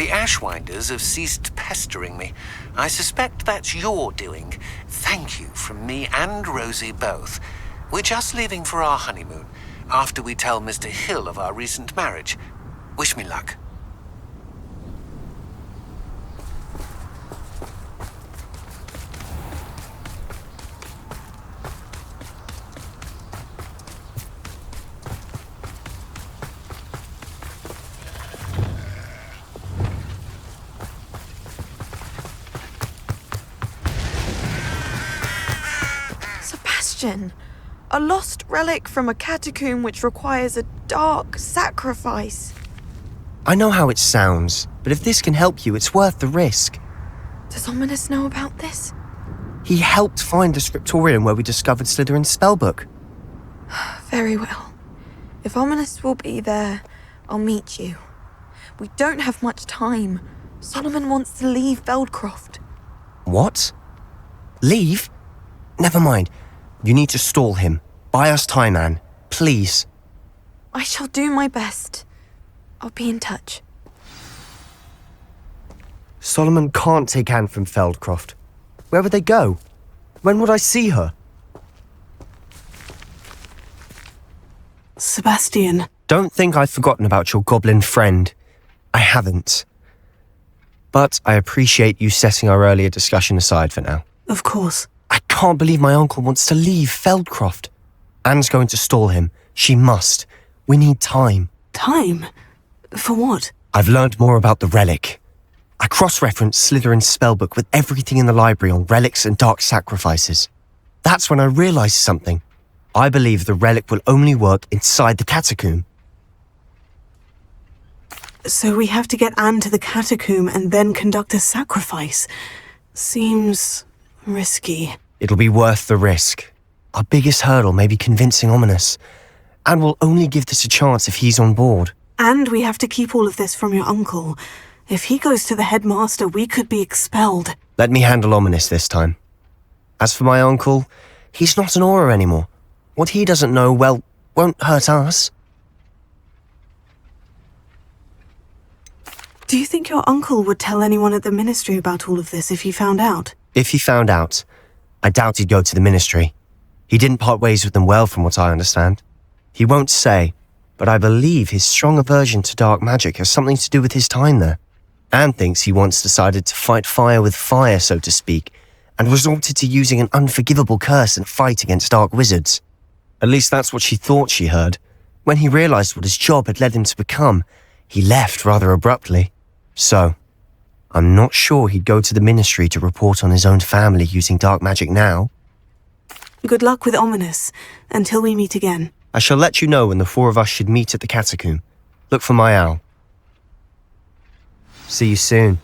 The Ashwinders have ceased pestering me. I suspect that's your doing. Thank you from me and Rosie both. We're just leaving for our honeymoon, after we tell Mr. Hill of our recent marriage. Wish me luck. A lost relic from a catacomb which requires a dark sacrifice. I know how it sounds, but if this can help you, it's worth the risk. Does Ominous know about this? He helped find the scriptorium where we discovered Slytherin's spellbook. Very well. If Ominous will be there, I'll meet you. We don't have much time. Solomon wants to leave Feldcroft. What? Leave? Never mind. You need to stall him. Buy us time, Anne. Please. I shall do my best. I'll be in touch. Solomon can't take Anne from Feldcroft. Where would they go? When would I see her? Sebastian. Don't think I've forgotten about your goblin friend. I haven't. But I appreciate you setting our earlier discussion aside for now. Of course. I can't believe my uncle wants to leave Feldcroft. Anne's going to stall him. She must. We need time. Time? For what? I've learned more about the relic. I cross-referenced Slytherin's spellbook with everything in the library on relics and dark sacrifices. That's when I realized something. I believe the relic will only work inside the catacomb. So we have to get Anne to the catacomb and then conduct a sacrifice. Seems risky. It'll be worth the risk. Our biggest hurdle may be convincing Ominous. And we'll only give this a chance if he's on board. And we have to keep all of this from your uncle. If he goes to the headmaster, we could be expelled. Let me handle Ominous this time. As for my uncle, he's not an Auror anymore. What he doesn't know, well, won't hurt us. Do you think your uncle would tell anyone at the ministry about all of this if he found out? If he found out, I doubt he'd go to the ministry. He didn't part ways with them well, from what I understand. He won't say, but I believe his strong aversion to dark magic has something to do with his time there. Anne thinks he once decided to fight fire with fire, so to speak, and resorted to using an unforgivable curse in a fight against dark wizards. At least that's what she thought she heard. When he realized what his job had led him to become, he left rather abruptly. So, I'm not sure he'd go to the ministry to report on his own family using dark magic now. Good luck with Ominous, until we meet again. I shall let you know when the four of us should meet at the catacomb. Look for my owl. See you soon.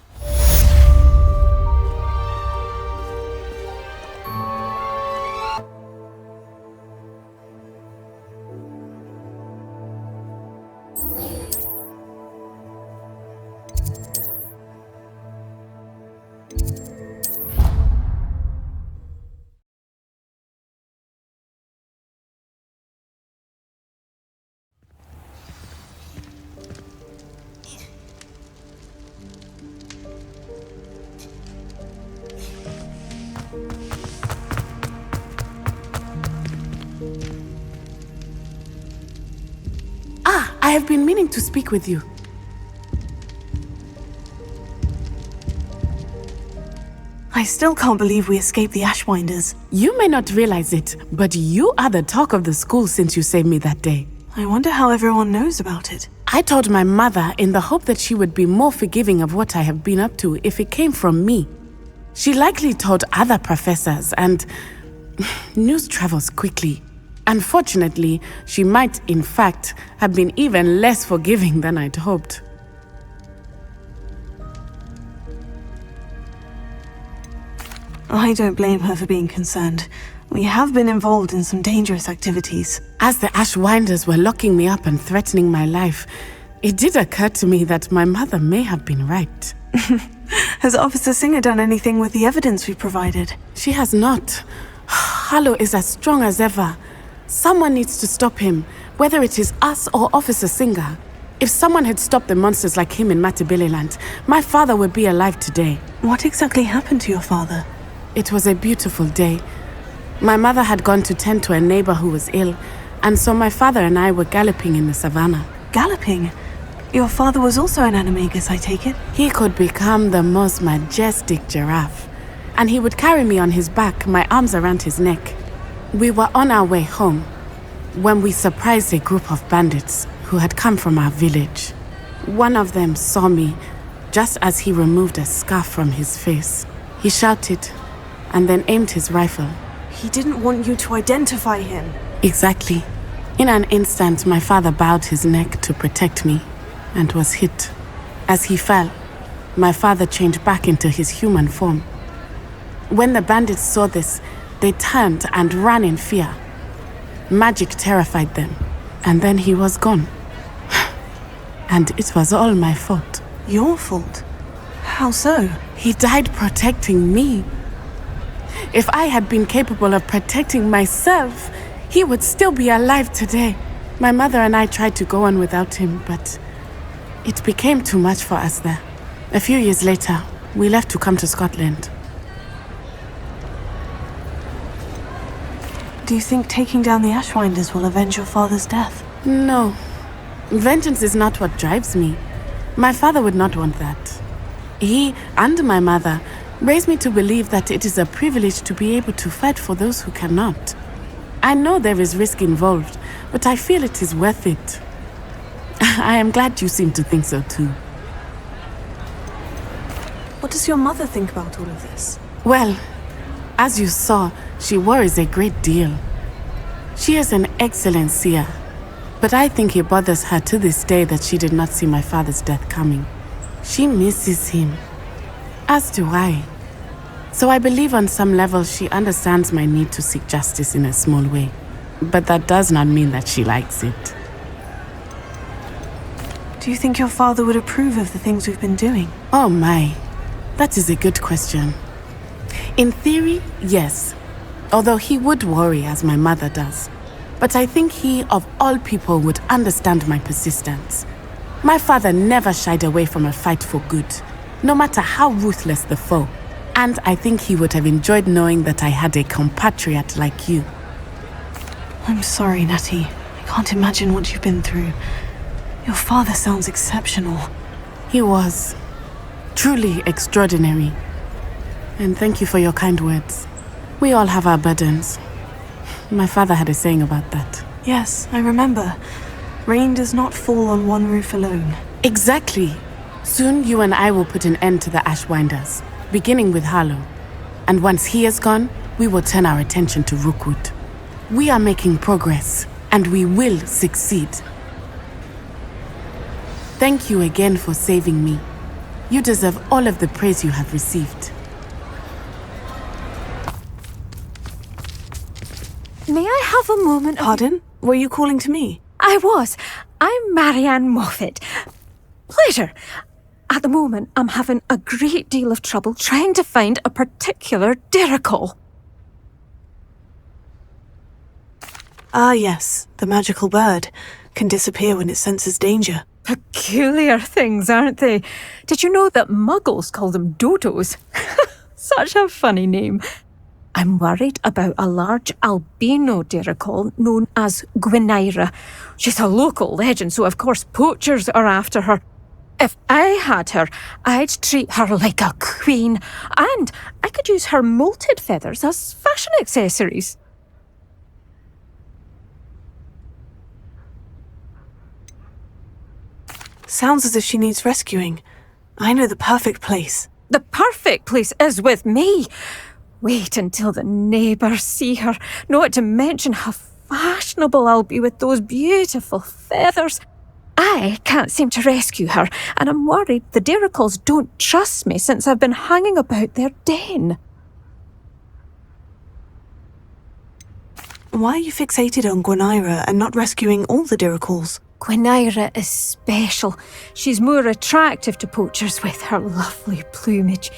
I have been meaning to speak with you. I still can't believe we escaped the Ashwinders. You may not realize it, but you are the talk of the school since you saved me that day. I wonder how everyone knows about it. I told my mother in the hope that she would be more forgiving of what I have been up to if it came from me. She likely told other professors, and news travels quickly. Unfortunately, she might, in fact, have been even less forgiving than I'd hoped. I don't blame her for being concerned. We have been involved in some dangerous activities. As the Ashwinders were locking me up and threatening my life, it did occur to me that my mother may have been right. Has Officer Singer done anything with the evidence we provided? She has not. Harlow is as strong as ever. Someone needs to stop him, whether it is us or Officer Singer. If someone had stopped the monsters like him in Matabeleland, my father would be alive today. What exactly happened to your father? It was a beautiful day. My mother had gone to tend to a neighbor who was ill, and so my father and I were galloping in the savannah. Galloping? Your father was also an animagus, I take it? He could become the most majestic giraffe, and he would carry me on his back, my arms around his neck. We were on our way home when we surprised a group of bandits who had come from our village. One of them saw me just as he removed a scarf from his face. He shouted and then aimed his rifle. He didn't want you to identify him. Exactly. In an instant, my father bowed his neck to protect me and was hit. As he fell, my father changed back into his human form. When the bandits saw this, they turned and ran in fear. Magic terrified them, and then he was gone. And it was all my fault. Your fault? How so? He died protecting me. If I had been capable of protecting myself, he would still be alive today. My mother and I tried to go on without him, but it became too much for us there. A few years later, we left to come to Scotland. Do you think taking down the Ashwinders will avenge your father's death? No. Vengeance is not what drives me. My father would not want that. He and my mother raised me to believe that it is a privilege to be able to fight for those who cannot. I know there is risk involved, but I feel it is worth it. I am glad you seem to think so too. What does your mother think about all of this? Well, as you saw, she worries a great deal. She is an excellent seer, but I think it bothers her to this day that she did not see my father's death coming. She misses him, as do I. So I believe on some level she understands my need to seek justice in a small way. But that does not mean that she likes it. Do you think your father would approve of the things we've been doing? Oh my, that is a good question. In theory, yes. Although he would worry as my mother does. But I think he, of all people, would understand my persistence. My father never shied away from a fight for good, no matter how ruthless the foe. And I think he would have enjoyed knowing that I had a compatriot like you. I'm sorry, Natty. I can't imagine what you've been through. Your father sounds exceptional. He was truly extraordinary. And thank you for your kind words. We all have our burdens. My father had a saying about that. Yes, I remember. Rain does not fall on one roof alone. Exactly. Soon you and I will put an end to the Ashwinders, beginning with Harlow. And once he is gone, we will turn our attention to Rookwood. We are making progress, and we will succeed. Thank you again for saving me. You deserve all of the praise you have received. May I have a moment of... Pardon? Were you calling to me? I was. I'm Marianne Moffat. Pleasure. At the moment, I'm having a great deal of trouble trying to find a particular Dirical. Ah, yes. The magical bird can disappear when it senses danger. Peculiar things, aren't they? Did you know that muggles call them dodos? Such a funny name. I'm worried about a large albino Dirical known as Gwynaira. She's a local legend, so of course poachers are after her. If I had her, I'd treat her like a queen, and I could use her molted feathers as fashion accessories. Sounds as if she needs rescuing. I know the perfect place. The perfect place is with me. Wait until the neighbours see her, not to mention how fashionable I'll be with those beautiful feathers. I can't seem to rescue her, and I'm worried the Diricals don't trust me since I've been hanging about their den. Why are you fixated on Gwynaira and not rescuing all the Diricals? Gwynaira is special. She's more attractive to poachers with her lovely plumage.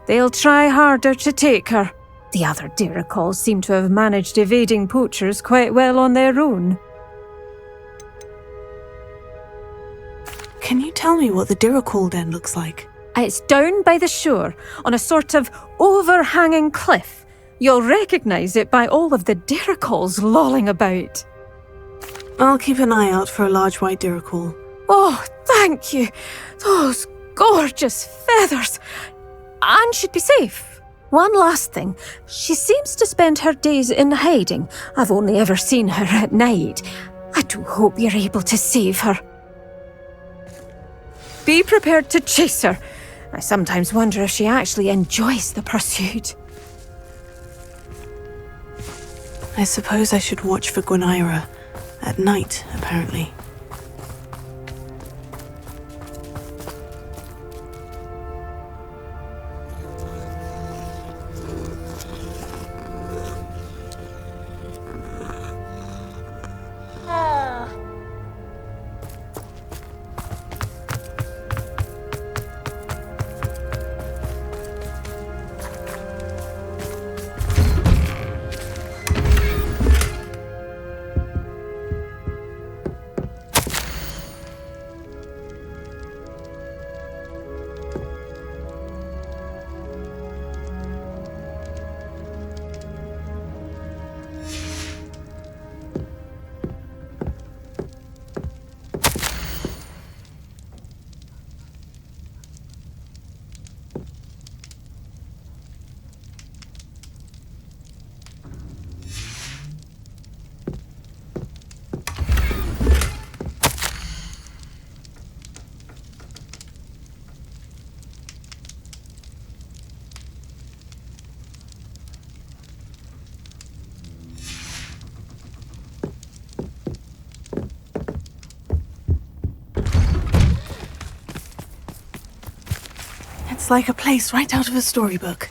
They'll try harder to take her. The other Diricals seem to have managed evading poachers quite well on their own. Can you tell me what the Diracall Den looks like? It's down by the shore, on a sort of overhanging cliff. You'll recognise it by all of the Diracalls lolling about. I'll keep an eye out for a large white Diracall. Oh, thank you. Those gorgeous feathers. And she'd be safe. One last thing. She seems to spend her days in hiding. I've only ever seen her at night. I do hope you're able to save her. Be prepared to chase her. I sometimes wonder if she actually enjoys the pursuit. I suppose I should watch for Gwynaira. At night, apparently. It's like a place right out of a storybook.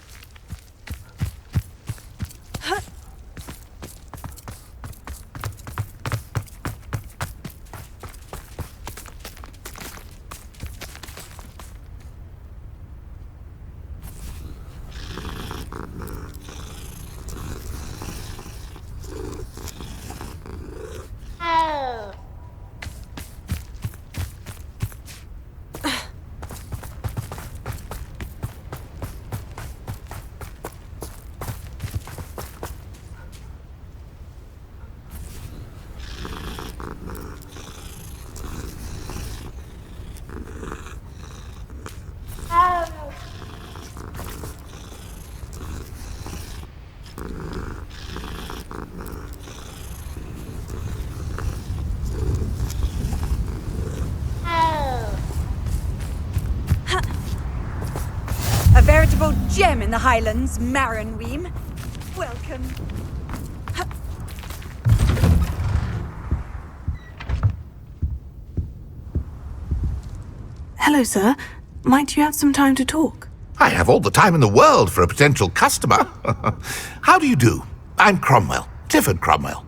A veritable gem in the Highlands, Maranweem. Welcome. Hello, sir. Might you have some time to talk? I have all the time in the world for a potential customer. How do you do? I'm Cromwell, Clifford Cromwell.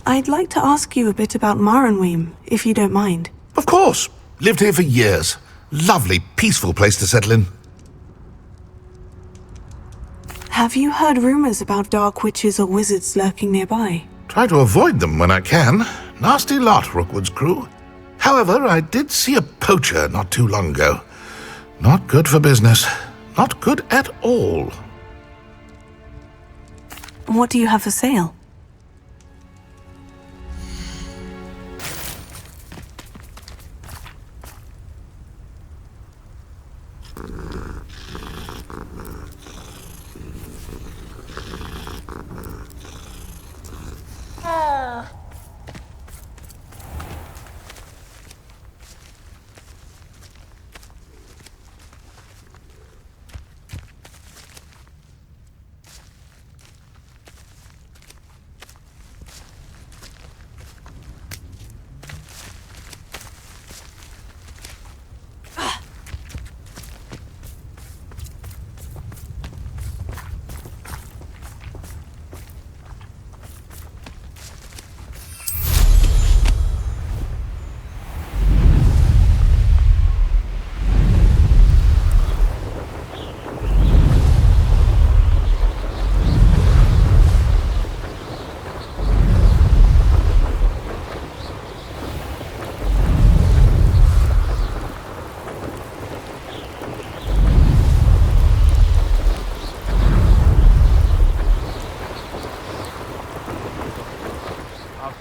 I'd like to ask you a bit about Maranweem, if you don't mind. Of course. Lived here for years. Lovely, peaceful place to settle in. Have you heard rumors about dark witches or wizards lurking nearby? Try to avoid them when I can. Nasty lot, Rookwood's crew. However, I did see a poacher not too long ago. Not good for business. Not good at all. What do you have for sale?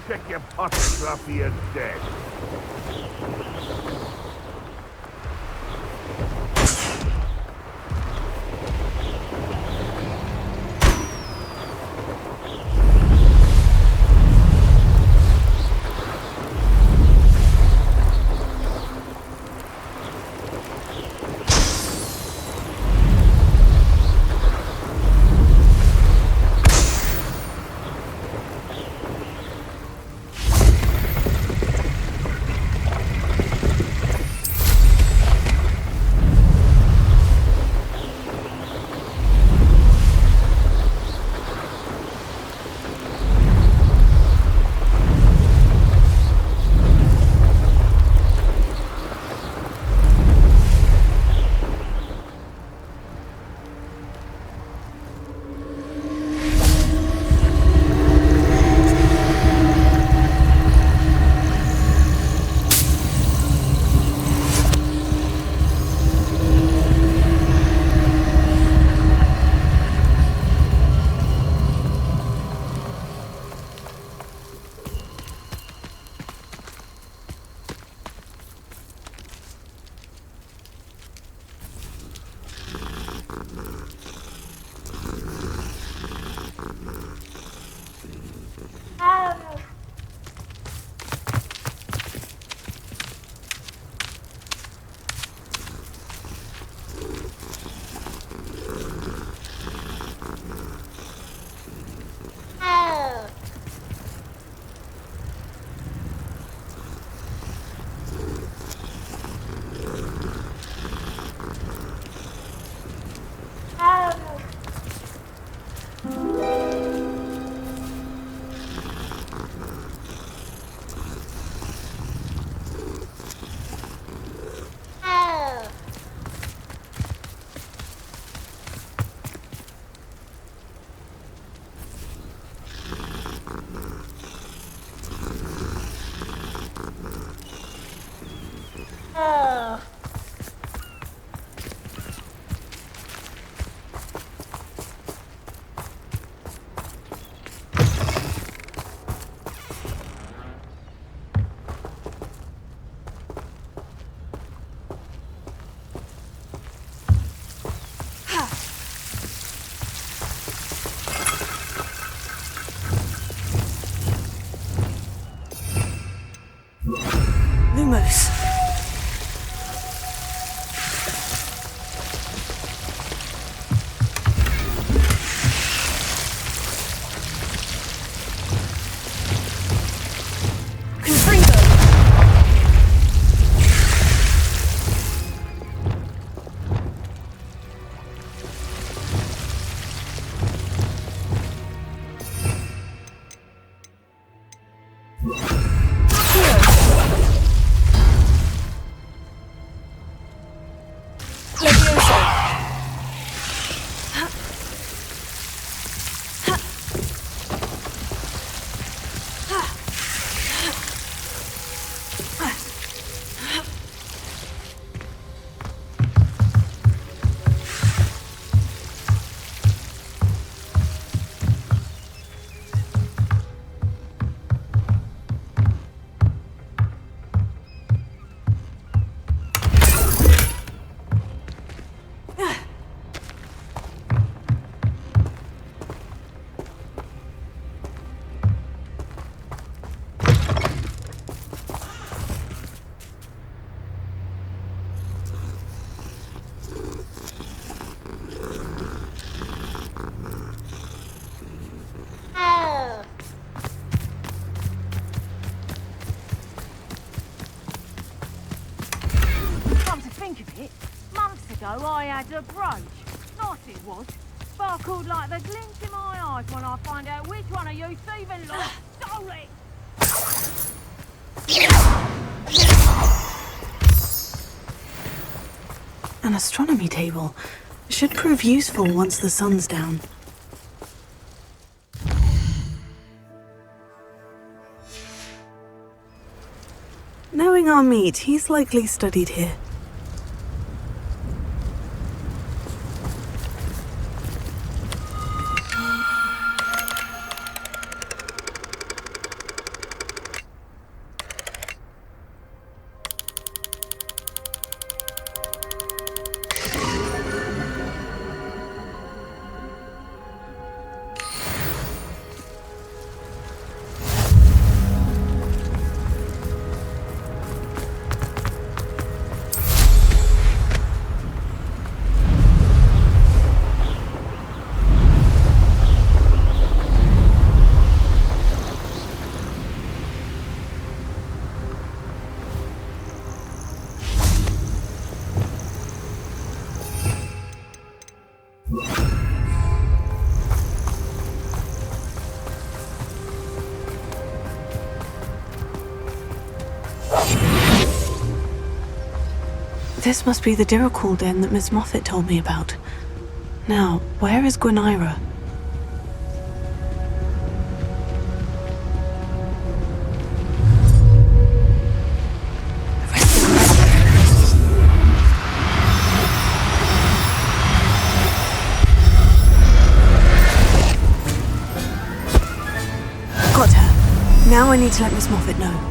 check your pockets after you're dead. Lumos. I had a brooch. Nice it was. Sparkled like the glint in my eyes when I find out which one of you thieving lot stole it. An astronomy table. Should prove useful once the sun's down. Knowing our meat, he's likely studied here. This must be the Diricol den that Miss Moffat told me about. Now, where is Gwynaira? Got her. Now I need to let Miss Moffat know.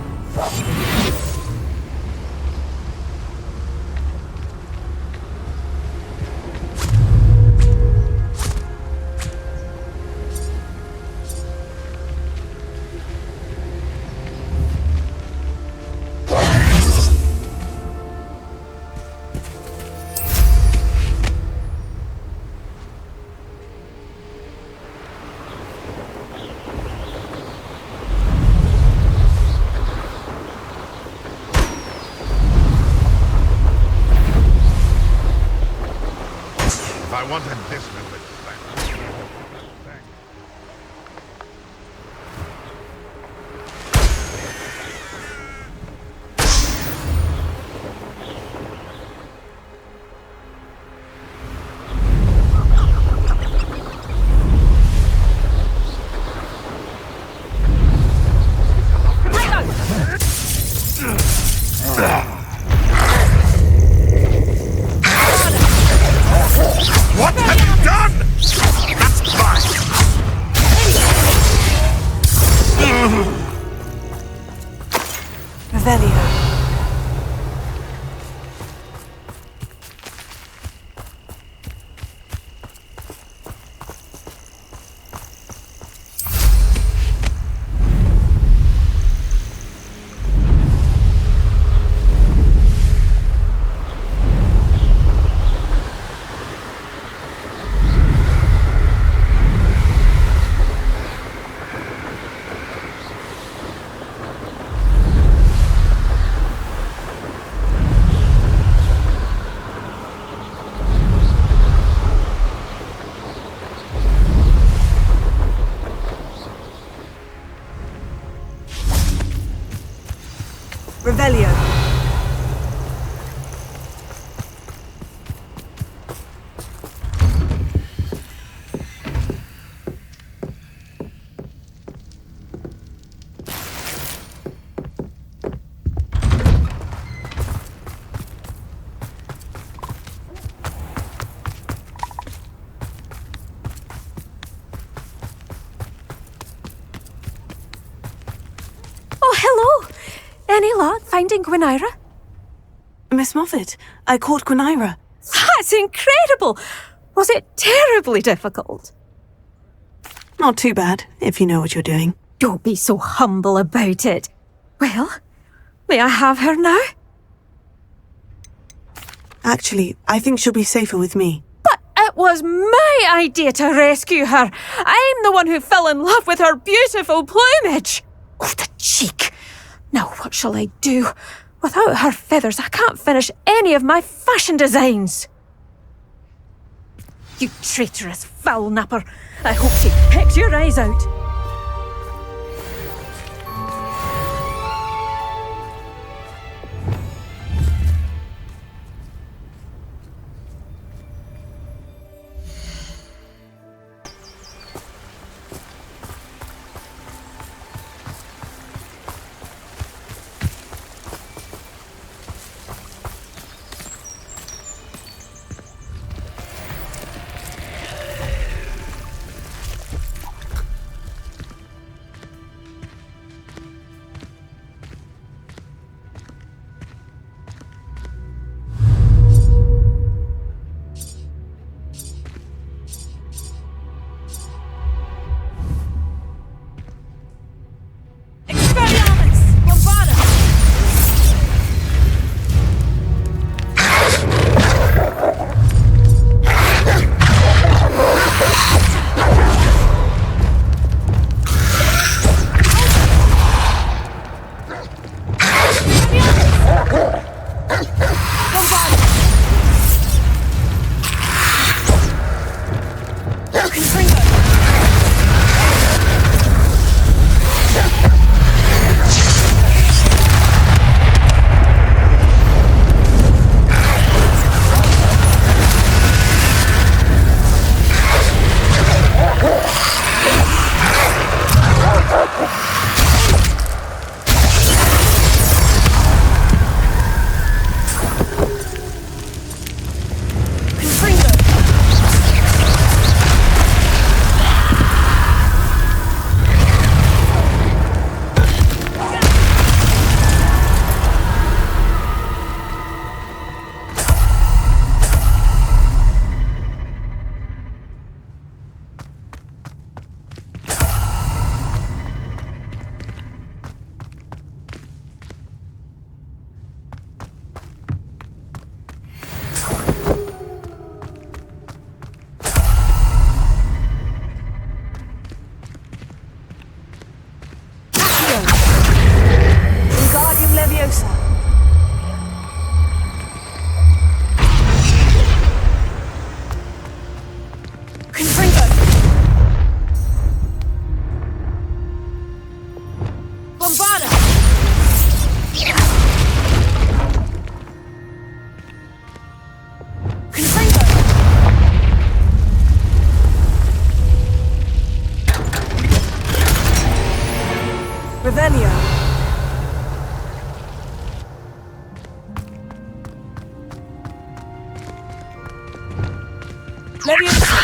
I wanted this member to thank. What have you done? That's fine. Revelio. Revelio. Oh, hello! Any luck finding Gwynaira? Miss Moffat, I caught Gwynaira. That's incredible! Was it terribly difficult? Not too bad, if you know what you're doing. Don't be so humble about it. Well, may I have her now? Actually, I think she'll be safer with me. But it was my idea to rescue her. I'm the one who fell in love with her beautiful plumage. Oh, the cheek. Now what shall I do? Without her feathers, I can't finish any of my fashion designs. You traitorous foul napper. I hope she pecks your eyes out. Revelio. Leviosa.